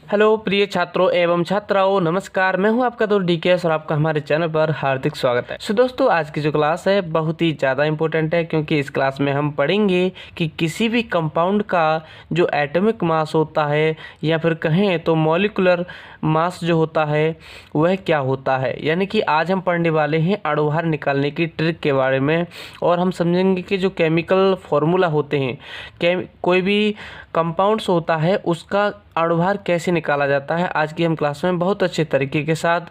Hello प्रिय छात्रों एवं छात्राओं, नमस्कार। मैं हूं आपका दोस्त डीकेएस और आपका हमारे चैनल पर हार्दिक स्वागत है। दोस्तों, आज की जो क्लास है बहुत ही ज़्यादा इंपॉर्टेंट है, क्योंकि इस क्लास में हम पढ़ेंगे कि किसी भी कंपाउंड का जो एटॉमिक मास होता है या फिर कहें तो मॉलिक्यूलर मास जो होता है वह क्या होता है। यानी कि आज हम पढ़ने वाले हैं अणुभार निकालने की ट्रिक के बारे में, और हम समझेंगे कि जो केमिकल फॉर्मूला होते हैं, कोई भी कंपाउंड्स होता है उसका अणुभार कैसे निकाला जाता है। आज की हम क्लास में बहुत अच्छे तरीके के साथ,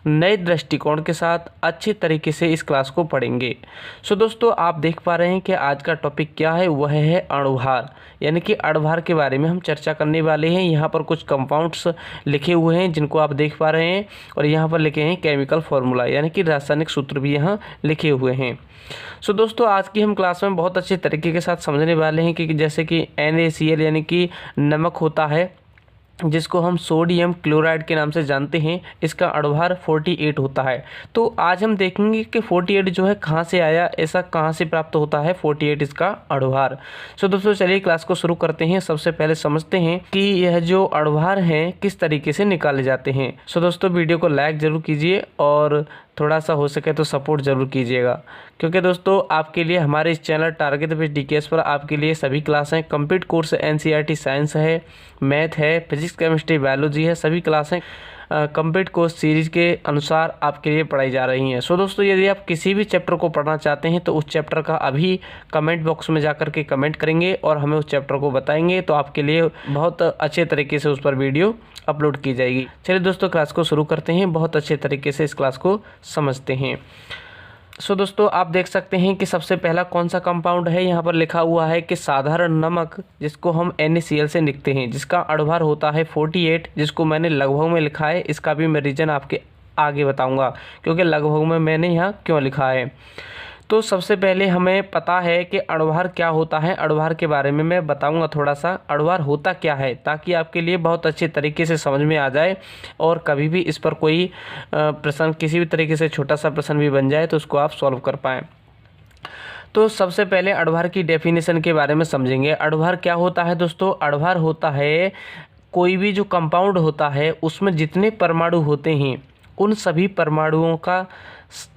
नए दृष्टिकोण के साथ अच्छे तरीके से इस क्लास को पढ़ेंगे। दोस्तों, आप देख पा रहे हैं कि आज का टॉपिक क्या है, वह है अणुभार। यानी कि अणुभार के बारे में हम चर्चा करने वाले हैं। यहाँ पर कुछ कंपाउंड्स लिखे हुए हैं जिनको आप देख पा रहे हैं, और यहाँ पर लिखे हैं केमिकल फॉर्मूला, यानी कि रासायनिक सूत्र भी यहाँ लिखे हुए हैं। दोस्तों, आज की हम क्लास में बहुत अच्छे तरीके के साथ समझने वाले हैं कि जैसे कि NaCl यानी कि नमक होता है, जिसको हम सोडियम क्लोराइड के नाम से जानते हैं, इसका अणुभार 48 होता है। तो आज हम देखेंगे कि 48 जो है कहाँ से आया, ऐसा कहाँ से प्राप्त होता है 48 इसका अणुभार। दोस्तों, चलिए क्लास को शुरू करते हैं। सबसे पहले समझते हैं कि यह जो अणुभार हैं किस तरीके से निकाले जाते हैं। दोस्तों, वीडियो को लाइक जरूर कीजिए और थोड़ा सा हो सके तो सपोर्ट जरूर कीजिएगा, क्योंकि दोस्तों आपके लिए हमारे इस चैनल टारगेट विद डीकेएस पर आपके लिए सभी क्लासें कंप्लीट कोर्स NCERT साइंस है, मैथ है, फिजिक्स केमिस्ट्री बायोलॉजी है, सभी क्लासें कंप्लीट कोर्स सीरीज के अनुसार आपके लिए पढ़ाई जा रही हैं। दोस्तों, यदि आप किसी भी चैप्टर को पढ़ना चाहते हैं तो उस चैप्टर का अभी कमेंट बॉक्स में जाकर के कमेंट करेंगे और हमें उस चैप्टर को बताएंगे, तो आपके लिए बहुत अच्छे तरीके से उस पर वीडियो अपलोड की जाएगी। चलिए दोस्तों, क्लास को शुरू करते हैं। बहुत अच्छे तरीके से इस क्लास को समझते हैं। दोस्तों, आप देख सकते हैं कि सबसे पहला कौन सा कंपाउंड है। यहाँ पर लिखा हुआ है कि साधारण नमक, जिसको हम NaCl से लिखते हैं, जिसका अणुभार होता है 48, जिसको मैंने लगभग में लिखा है। इसका भी मैं रीजन आपके आगे बताऊंगा, क्योंकि लगभग में मैंने यहाँ क्यों लिखा है। तो सबसे पहले हमें पता है कि अणुभार क्या होता है। अणुभार के बारे में मैं बताऊंगा थोड़ा सा, अणुभार होता क्या है, ताकि आपके लिए बहुत अच्छे तरीके से समझ में आ जाए, और कभी भी इस पर कोई प्रश्न, किसी भी तरीके से छोटा सा प्रश्न भी बन जाए तो उसको आप सॉल्व कर पाएँ। तो सबसे पहले अणुभार की डेफिनेशन के बारे में समझेंगे। अणुभार क्या होता है दोस्तों? अणुभार होता है कोई भी जो कंपाउंड होता है उसमें जितने परमाणु होते हैं उन सभी परमाणुओं का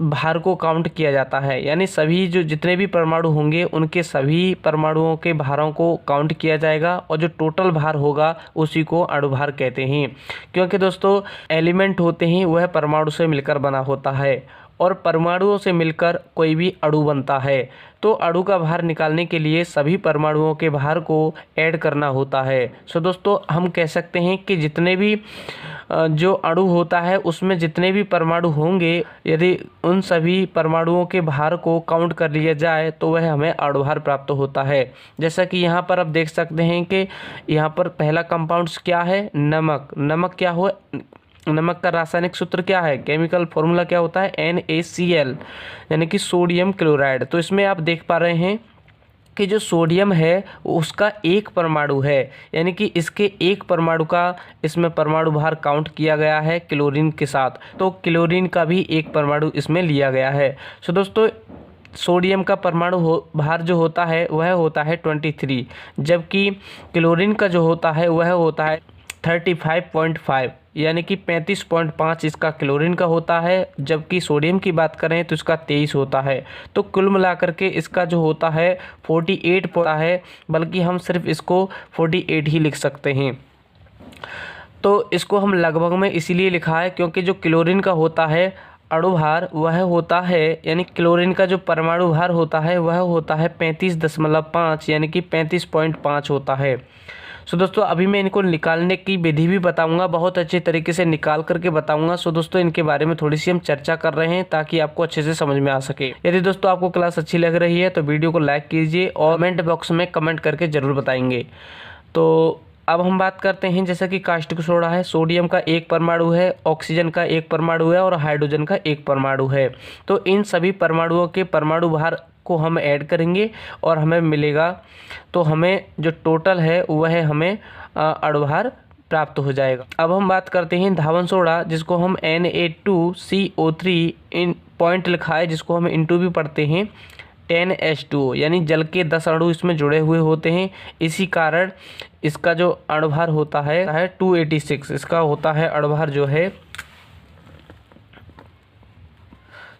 भार को काउंट किया जाता है। यानी सभी जो जितने भी परमाणु होंगे उनके सभी परमाणुओं के भारों को काउंट किया जाएगा, और जो टोटल भार होगा उसी को अणुभार कहते हैं। क्योंकि दोस्तों एलिमेंट होते हैं वह परमाणु से मिलकर बना होता है, और परमाणुओं से मिलकर कोई भी अणु बनता है। तो अणु का भार निकालने के लिए सभी परमाणुओं के भार को ऐड करना होता है। दोस्तों, हम कह सकते हैं कि जितने भी जो अणु होता है उसमें जितने भी परमाणु होंगे, यदि उन सभी परमाणुओं के भार को काउंट कर लिया जाए तो वह हमें अणुभार प्राप्त होता है। जैसा कि यहाँ पर आप देख सकते हैं कि यहाँ पर पहला कंपाउंड्स क्या है, नमक। नमक क्या हो, नमक का रासायनिक सूत्र क्या है, केमिकल फॉर्मूला क्या होता है, NaCl यानी कि सोडियम क्लोराइड। तो इसमें आप देख पा रहे हैं कि जो सोडियम है उसका एक परमाणु है, यानी कि इसके एक परमाणु का इसमें परमाणु भार काउंट किया गया है क्लोरीन के साथ, तो क्लोरीन का भी एक परमाणु इसमें लिया गया है। दोस्तों, सोडियम का परमाणु भार जो होता है वह होता है 23, जबकि क्लोरीन का जो होता है वह होता है 35.5, यानी कि 35.5 इसका क्लोरीन का होता है, जबकि सोडियम की बात करें तो इसका 23 होता है। तो कुल मिलाकर के इसका जो होता है 48 होता है, बल्कि हम सिर्फ इसको 48 ही लिख सकते हैं। तो इसको हम लगभग में इसीलिए लिखा है क्योंकि जो क्लोरीन का होता है अणुभार वह होता है, यानी क्लोरीन का जो परमाणु भार होता है वह होता है 35.5, यानी कि 35.5 होता है। दोस्तों, अभी मैं इनको निकालने की विधि भी बताऊंगा, बहुत अच्छे तरीके से निकाल करके बताऊंगा। दोस्तों, इनके बारे में थोड़ी सी हम चर्चा कर रहे हैं ताकि आपको अच्छे से समझ में आ सके। यदि दोस्तों आपको क्लास अच्छी लग रही है तो वीडियो को लाइक कीजिए और कमेंट बॉक्स में कमेंट करके जरूर बताएंगे। तो अब हम बात करते हैं, जैसा कि कास्टिक सोडा है, सोडियम का एक परमाणु है, ऑक्सीजन का एक परमाणु है और हाइड्रोजन का एक परमाणु है। तो इन सभी परमाणुओं के परमाणु भार को हम ऐड करेंगे और हमें मिलेगा, तो हमें जो टोटल है वह हमें अणुभार प्राप्त हो जाएगा। अब हम बात करते हैं धावन सोडा, जिसको हम Na2CO3 इन पॉइंट लिखा है, जिसको हम इंटू भी पढ़ते हैं 10H2O, यानी जल के 10 अणु इसमें जुड़े हुए होते हैं। इसी कारण इसका जो अणुभार होता है 286, इसका होता है अणुभार जो है।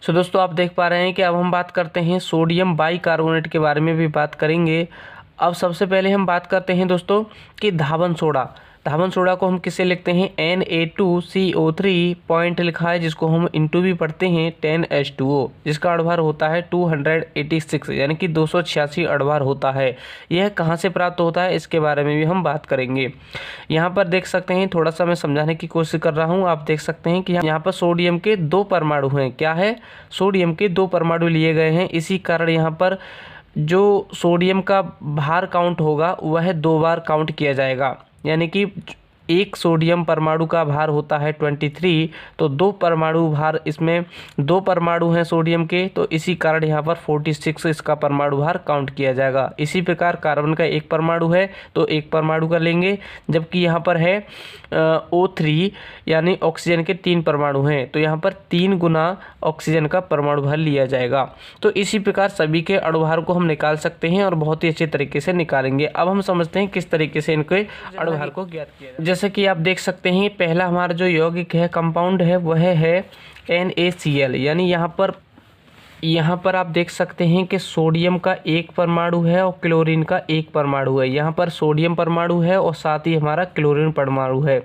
सो दोस्तों आप देख पा रहे हैं कि अब हम बात करते हैं सोडियम बाइकार्बोनेट के बारे में भी बात करेंगे। अब सबसे पहले हम बात करते हैं दोस्तों कि धावन सोडा। धावन सोडा को हम किससे लिखते हैं, Na2CO3 पॉइंट लिखा है जिसको हम इंटू भी पढ़ते हैं 10H2O, जिसका अणुभार होता है 286, यानी कि 286 अणुभार होता है। यह कहाँ से प्राप्त होता है इसके बारे में भी हम बात करेंगे। यहाँ पर देख सकते हैं, थोड़ा सा मैं समझाने की कोशिश कर रहा हूँ। आप देख सकते हैं कि यहाँ पर सोडियम के 2 परमाणु हैं। क्या है, सोडियम के 2 परमाणु लिए गए हैं। इसी कारण यहाँ पर जो सोडियम का भार काउंट होगा वह 2 बार काउंट किया जाएगा, यानी कि एक सोडियम परमाणु का भार होता है 23, तो 2 परमाणु भार, इसमें 2 परमाणु हैं सोडियम के, तो इसी कारण यहाँ पर 46 इसका परमाणु भार काउंट किया जाएगा। इसी प्रकार कार्बन का 1 परमाणु है तो 1 परमाणु का लेंगे, जबकि यहाँ पर है O3 यानी ऑक्सीजन के 3 परमाणु हैं, तो यहाँ पर 3 गुना ऑक्सीजन का परमाणु भार लिया जाएगा। तो इसी प्रकार सभी के अणुभार को हम निकाल सकते हैं और बहुत ही अच्छे तरीके से निकालेंगे। अब हम समझते हैं किस तरीके से इनके अणुभार को ज्ञात किया जाए। जैसे कि आप देख सकते हैं, पहला हमारा जो यौगिक है, कंपाउंड है, वह है NaCl, यानी यहाँ पर आप देख सकते हैं कि सोडियम का 1 परमाणु है और क्लोरीन का 1 परमाणु है। यहाँ पर सोडियम परमाणु है और साथ ही हमारा क्लोरीन परमाणु है।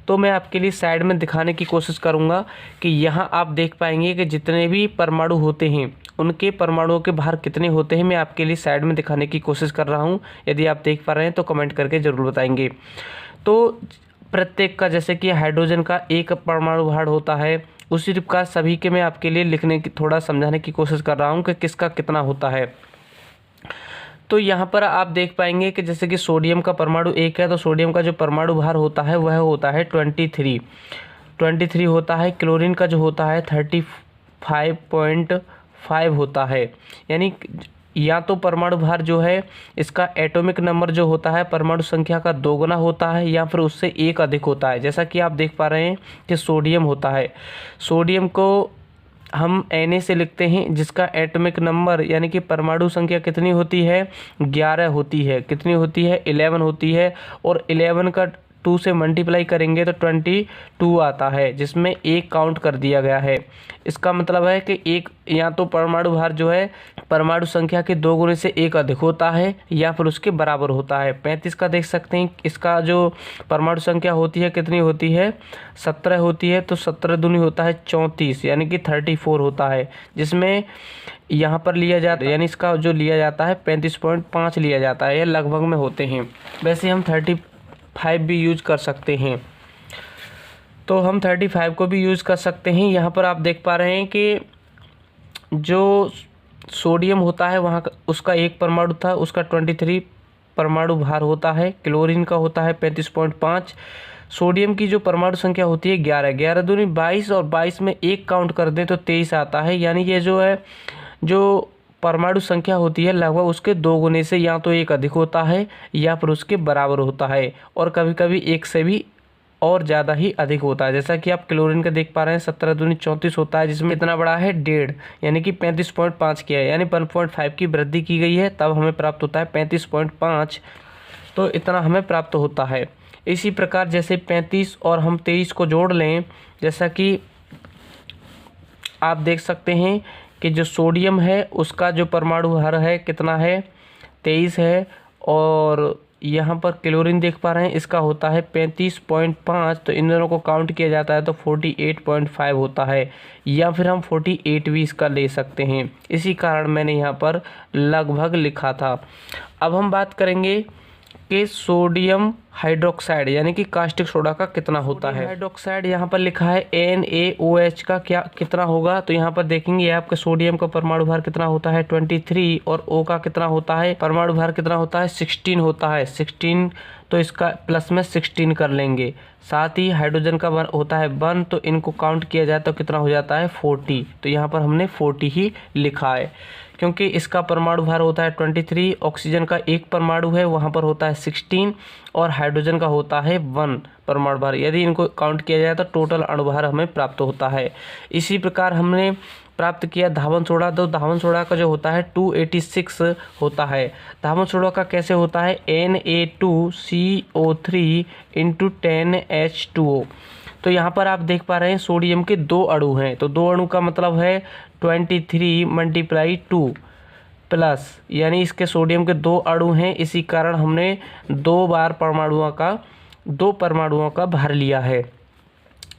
तो मैं आपके लिए साइड में दिखाने की कोशिश करूँगा कि यहाँ आप देख पाएंगे कि जितने भी परमाणु होते हैं उनके परमाणुओं के भार कितने होते हैं। मैं आपके लिए साइड में दिखाने की कोशिश कर रहा हूँ। यदि आप देख पा रहे हैं तो कमेंट करके ज़रूर बताएंगे। तो प्रत्येक का, जैसे कि हाइड्रोजन का 1 परमाणु भार होता है, उसी प्रकार सभी के मैं आपके लिए लिखने की, थोड़ा समझाने की कोशिश कर रहा हूँ कि किसका कितना होता है। तो यहाँ पर आप देख पाएंगे कि जैसे कि सोडियम का परमाणु 1 है, तो सोडियम का जो परमाणु भार होता है वह होता है 23 होता है। क्लोरीन का जो होता है 35.5 होता है, यानी या तो परमाणु भार जो है इसका एटॉमिक नंबर जो होता है परमाणु संख्या का 2 गुना होता है या फिर उससे 1 अधिक होता है। जैसा कि आप देख पा रहे हैं कि सोडियम होता है, सोडियम को हम Na से लिखते हैं, जिसका एटॉमिक नंबर यानी कि परमाणु संख्या कितनी होती है, 11 होती है। कितनी होती है, 11 होती है। और 11 का 2 से मल्टीप्लाई करेंगे तो 22 आता है, जिसमें 1 काउंट कर दिया गया है। इसका मतलब है कि एक या तो परमाणु भार जो है परमाणु संख्या के 2 गुने से 1 अधिक होता है या फिर उसके बराबर होता है। 35 का देख सकते हैं, इसका जो परमाणु संख्या होती है कितनी होती है, 17 होती है। तो 17 दूनी होता है 34, यानी कि 34 होता है, जिसमें यहाँ पर लिया जाता है, यानी इसका जो लिया जाता है 35.5 लिया जाता है। ये लगभग में होते हैं। वैसे हम 35 भी यूज़ कर सकते हैं, तो हम 35 को भी यूज़ कर सकते हैं। यहाँ पर आप देख पा रहे हैं कि जो सोडियम होता है वहाँ उसका 1 परमाणु था, उसका 23 परमाणु भार होता है। क्लोरीन का होता है 35.5। सोडियम की जो परमाणु संख्या होती है 11 दूनी 22, और 22 में 1 काउंट कर दें तो 23 आता है। यानी ये जो है जो परमाणु संख्या होती है लगभग उसके 2 गुने से या तो 1 अधिक होता है या फिर उसके बराबर होता है, और कभी कभी 1 से भी और ज़्यादा ही अधिक होता है। जैसा कि आप क्लोरीन का देख पा रहे हैं 17 दूनी 34 होता है, जिसमें इतना बड़ा है 1.5, यानी कि 35.5 किया है, यानी 1.5 की वृद्धि की गई है, तब हमें प्राप्त होता है 35.5। तो इतना हमें प्राप्त होता है। इसी प्रकार जैसे 35 और हम 23 को जोड़ लें, जैसा कि आप देख सकते हैं कि जो सोडियम है उसका जो परमाणु भार है कितना है, 23 है। और यहाँ पर क्लोरीन देख पा रहे हैं, इसका होता है 35.5। तो इन दोनों को काउंट किया जाता है तो 48.5 होता है, या फिर हम 48 भी इसका ले सकते हैं। इसी कारण मैंने यहाँ पर लगभग लिखा था। अब हम बात करेंगे कि सोडियम हाइड्रोक्साइड यानी कि कास्टिक सोडा का कितना होता है। हाइड्रोक्साइड यहाँ पर लिखा है NaOH का क्या कितना होगा, तो यहाँ पर देखेंगे आपके सोडियम का परमाणु भार कितना होता है 23, और O का कितना होता है, परमाणु भार कितना होता है 16 होता है 16। तो इसका प्लस में 16 कर लेंगे, साथ ही हाइड्रोजन का होता है 1, तो इनको काउंट किया जाए तो कितना हो जाता है 40। तो यहाँ पर हमने 40 ही लिखा है, क्योंकि इसका परमाणु भार होता है 23, ऑक्सीजन का एक परमाणु है वहाँ पर होता है 16 और हाइड्रोजन का होता है 1 परमाणु भार। यदि इनको काउंट किया जाए तो टोटल अणुभार हमें प्राप्त होता है। इसी प्रकार हमने प्राप्त किया धावन सोडा। तो धावन सोडा का जो होता है 286 होता है। धावन सोडा का कैसे होता है Na2CO3 × 10H2O। तो यहाँ पर आप देख पा रहे हैं सोडियम के 2 अणु हैं, तो 2 अणु का मतलब है 23 × 2 प्लस, यानी इसके सोडियम के 2 अणु हैं, इसी कारण हमने 2 बार दो परमाणुओं का भार लिया है।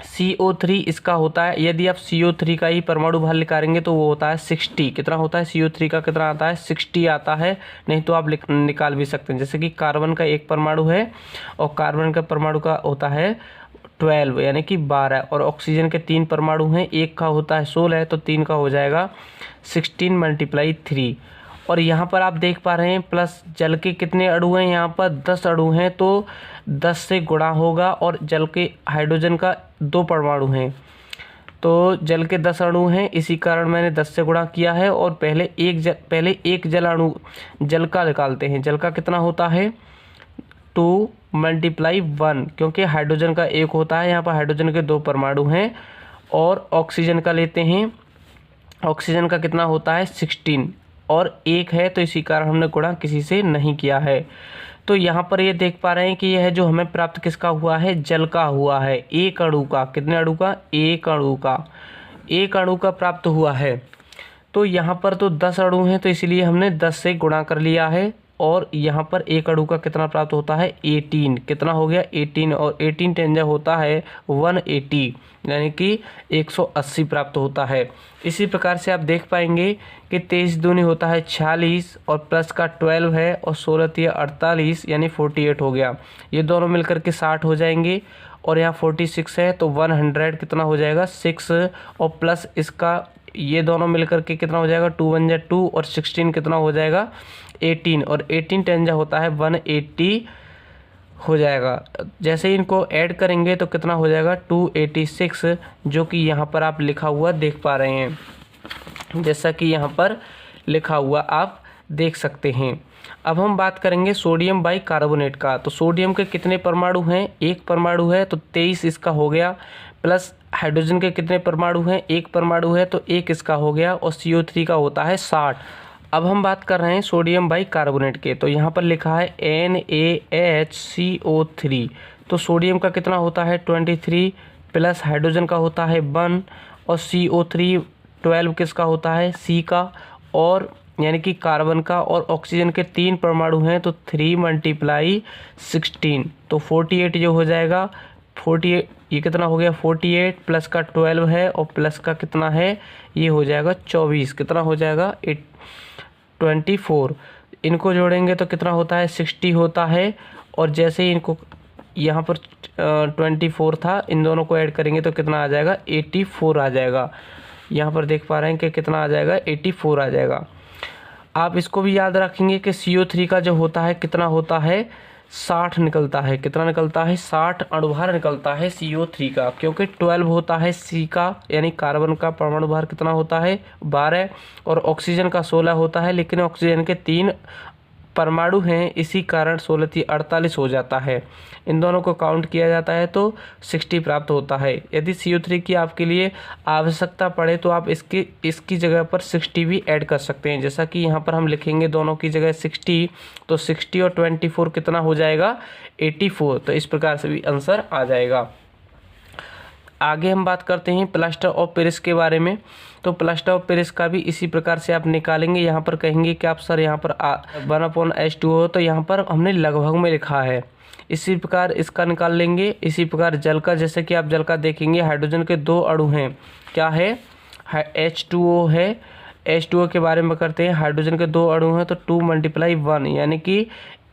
CO3 इसका होता है, यदि आप CO3 का ही परमाणु भार निकालेंगे तो वो होता है 60। कितना होता है CO3 का, कितना आता है 60 आता है। नहीं तो आप निकाल भी सकते हैं, जैसे कि कार्बन का एक परमाणु है और कार्बन का परमाणु का होता है 12 यानी कि 12, और ऑक्सीजन के 3 परमाणु हैं, एक का होता है 16, तो 3 का हो जाएगा 16 × 3। और यहाँ पर आप देख पा रहे हैं प्लस जल के कितने अणु हैं, यहाँ पर 10 अणु हैं, तो 10 से गुणा होगा, और जल के हाइड्रोजन का 2 परमाणु हैं, तो जल के 10 अणु हैं, इसी कारण मैंने 10 से गुणा किया है। और पहले एक जल अणु जल का निकालते हैं। जल का कितना होता है 2 × 1, क्योंकि हाइड्रोजन का एक होता है, यहाँ पर हाइड्रोजन के 2 परमाणु हैं। और ऑक्सीजन का लेते हैं, ऑक्सीजन का कितना होता है 16 और 1 है, तो इसी कारण हमने गुणा किसी से नहीं किया है। तो यहाँ पर ये देख पा रहे हैं कि यह जो हमें प्राप्त किसका हुआ है, जल का हुआ है, एक अणु का। कितने अणु का, एक अणु का प्राप्त हुआ है। तो यहाँ पर तो 10 अणु हैं, तो इसलिए हमने 10 से गुणा कर लिया है। और यहाँ पर एक अणु का कितना प्राप्त होता है 18। कितना हो गया 18, और 18 × होता है 180, यानी कि 180 प्राप्त होता है। इसी प्रकार से आप देख पाएंगे कि 23 दूनी होता है 46 और प्लस का 12 है, और 16 × 48 यानी 48 हो गया। ये दोनों मिलकर के 60 हो जाएंगे, और यहाँ 46 है तो 100 कितना हो जाएगा 6, और प्लस इसका ये दोनों मिलकर के कितना हो जाएगा 2 × 2 और 16 कितना हो जाएगा 18, और 18 × होता है 180 हो जाएगा। जैसे ही इनको ऐड करेंगे तो कितना हो जाएगा 286, जो कि यहाँ पर आप लिखा हुआ देख पा रहे हैं, जैसा कि यहाँ पर लिखा हुआ आप देख सकते हैं। अब हम बात करेंगे सोडियम बाइकार्बोनेट का। तो सोडियम के कितने परमाणु हैं, एक परमाणु है, तो 23 इसका हो गया, प्लस हाइड्रोजन के कितने परमाणु हैं, एक परमाणु है, तो 1 इसका हो गया, और CO3 का होता है 60। अब हम बात कर रहे हैं सोडियम बाइकार्बोनेट के। तो यहाँ पर लिखा है NaHCO3। तो सोडियम का कितना होता है 23, प्लस हाइड्रोजन का होता है 1, और CO3 12 किसका होता है C का, और यानी कि कार्बन का, और ऑक्सीजन के 3 परमाणु हैं, तो 3 × 16, तो 48 जो हो जाएगा 48। ये कितना हो गया 48, प्लस का 12 है, और प्लस का कितना है ये हो जाएगा 24। कितना हो जाएगा 24। इनको जोड़ेंगे तो कितना होता है 60 होता है, और जैसे ही इनको यहाँ पर 24 था, इन दोनों को ऐड करेंगे तो कितना आ जाएगा 84 आ जाएगा। यहाँ पर देख पा रहे हैं कि कितना आ जाएगा 84 आ जाएगा। आप इसको भी याद रखेंगे कि CO3 का जो होता है कितना होता है 60 निकलता है। कितना निकलता है 60 अणुभार निकलता है CO3 का, क्योंकि 12 होता है C का, यानी कार्बन का परमाणु भार कितना होता है 12, और ऑक्सीजन का 16 होता है, लेकिन ऑक्सीजन के 3 परमाणु हैं, इसी कारण 16 × 48 हो जाता है। इन दोनों को काउंट किया जाता है तो 60 प्राप्त होता है। यदि CO3 की आपके लिए आवश्यकता पड़े तो आप इसकी जगह पर 60 भी ऐड कर सकते हैं, जैसा कि यहाँ पर हम लिखेंगे दोनों की जगह 60, तो 60 और 24 कितना हो जाएगा 84। तो इस प्रकार से भी आंसर आ जाएगा। आगे हम बात करते हैं प्लास्टर ऑफ पेरिस के बारे में। तो प्लास्टर ऑफ पेरिस का भी इसी प्रकार से आप निकालेंगे। यहाँ पर कहेंगे कि आप सर यहाँ पर 1/H2O, तो यहाँ पर हमने लगभग में लिखा है, इसी प्रकार इसका निकाल लेंगे। इसी प्रकार जल का, जैसे कि आप जल का देखेंगे हाइड्रोजन के 2 अणु हैं, क्या है H2O है। H2O के बारे में करते हैं, हाइड्रोजन के 2 अणु हैं, तो 2 × 1, यानी कि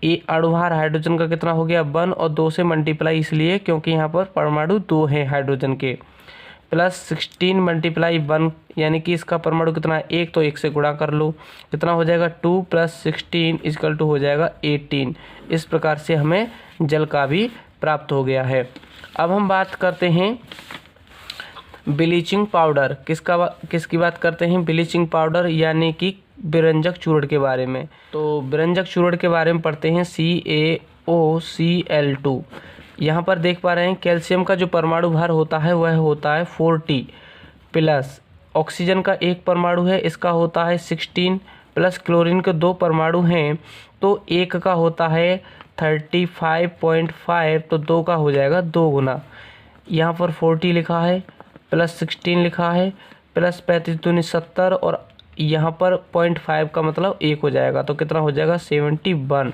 अणुभार हाइड्रोजन का कितना हो गया 1, और 2 से मल्टीप्लाई इसलिए क्योंकि यहाँ पर परमाणु 2 हैं हाइड्रोजन के, प्लस 16 × 1, यानी कि इसका परमाणु कितना है 1, तो 1 से गुणा कर लो, कितना हो जाएगा 2 + 16 = हो जाएगा 18। इस प्रकार से हमें जल का भी प्राप्त हो गया है। अब हम बात करते हैं ब्लीचिंग पाउडर। किसकी बात करते हैं? ब्लीचिंग पाउडर यानी कि बिरंजक चूर्ण के बारे में। तो बिरंजक चूर्ण के बारे में पढ़ते हैं CaOCl2। यहाँ पर देख पा रहे हैं कैल्शियम का जो परमाणु भार होता है वह होता है 40 प्लस ऑक्सीजन का एक परमाणु है, इसका होता है 16 प्लस क्लोरीन के 2 परमाणु हैं तो एक का होता है 35.5, तो 2 का हो जाएगा 2 गुना। यहाँ पर 40 लिखा है प्लस 16 लिखा है प्लस 35 दूनी 70 और यहाँ पर 0.5 का मतलब 1 हो जाएगा, तो कितना हो जाएगा 71।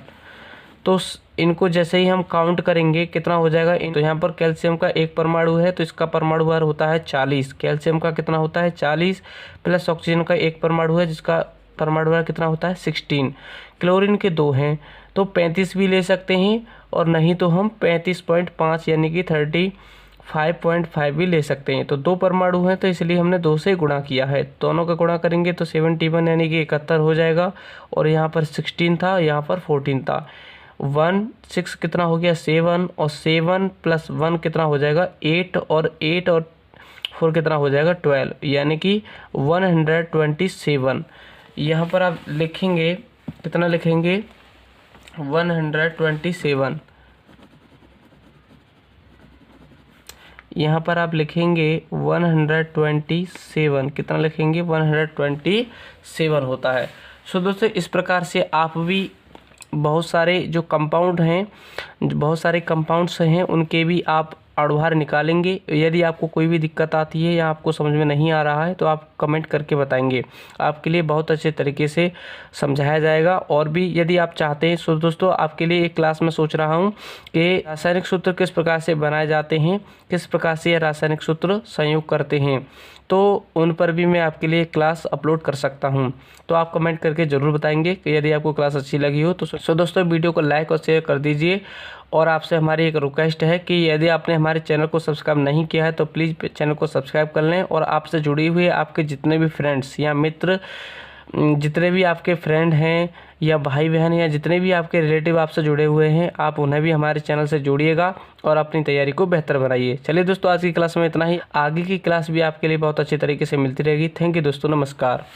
तो इनको जैसे ही हम काउंट करेंगे कितना हो जाएगा। तो यहाँ पर कैल्शियम का एक परमाणु है तो इसका परमाणु भार होता है 40। कैल्शियम का कितना होता है 40 प्लस ऑक्सीजन का एक परमाणु है जिसका परमाणु भार कितना होता है 16। क्लोरीन के 2 हैं तो 35 भी ले सकते हैं और नहीं तो हम 35.5 यानी कि 35.5 भी ले सकते हैं। तो 2 परमाणु हैं तो इसलिए हमने 2 से गुणा किया है। दोनों का गुणा करेंगे तो 71 यानी कि 71 हो जाएगा और यहाँ पर 16 था, यहाँ पर 14 था। 6 कितना हो गया 7 और 7 प्लस 1 कितना हो जाएगा 8 और 8 और 4 कितना हो जाएगा 12 यानी कि 127। यहाँ पर आप लिखेंगे कितना लिखेंगे 127। यहाँ पर आप लिखेंगे 127। कितना लिखेंगे 127 होता है। सो दोस्तों इस प्रकार से आप भी बहुत सारे जो कंपाउंड हैं, बहुत सारे कंपाउंड्स हैं उनके भी आप अणुभार निकालेंगे। यदि आपको कोई भी दिक्कत आती है या आपको समझ में नहीं आ रहा है तो आप कमेंट करके बताएंगे, आपके लिए बहुत अच्छे तरीके से समझाया जाएगा। और भी यदि आप चाहते हैं तो दोस्तों आपके लिए एक क्लास में सोच रहा हूं कि रासायनिक सूत्र किस प्रकार से बनाए जाते हैं, किस प्रकार से ये रासायनिक सूत्र संयोग करते हैं, तो उन पर भी मैं आपके लिए क्लास अपलोड कर सकता हूं। तो आप कमेंट करके ज़रूर बताएंगे कि यदि आपको क्लास अच्छी लगी हो तो दोस्तों वीडियो को लाइक और शेयर कर दीजिए। और आपसे हमारी एक रिक्वेस्ट है कि यदि आपने हमारे चैनल को सब्सक्राइब नहीं किया है तो प्लीज़ चैनल को सब्सक्राइब कर लें। और आपसे जुड़ी हुई आपके जितने भी फ्रेंड्स या मित्र, जितने भी आपके फ्रेंड हैं या भाई बहन या जितने भी आपके रिलेटिव आपसे जुड़े हुए हैं, आप उन्हें भी हमारे चैनल से जोड़िएगा और अपनी तैयारी को बेहतर बनाइए। चलिए दोस्तों आज की क्लास में इतना ही। आगे की क्लास भी आपके लिए बहुत अच्छे तरीके से मिलती रहेगी। थैंक यू दोस्तों, नमस्कार।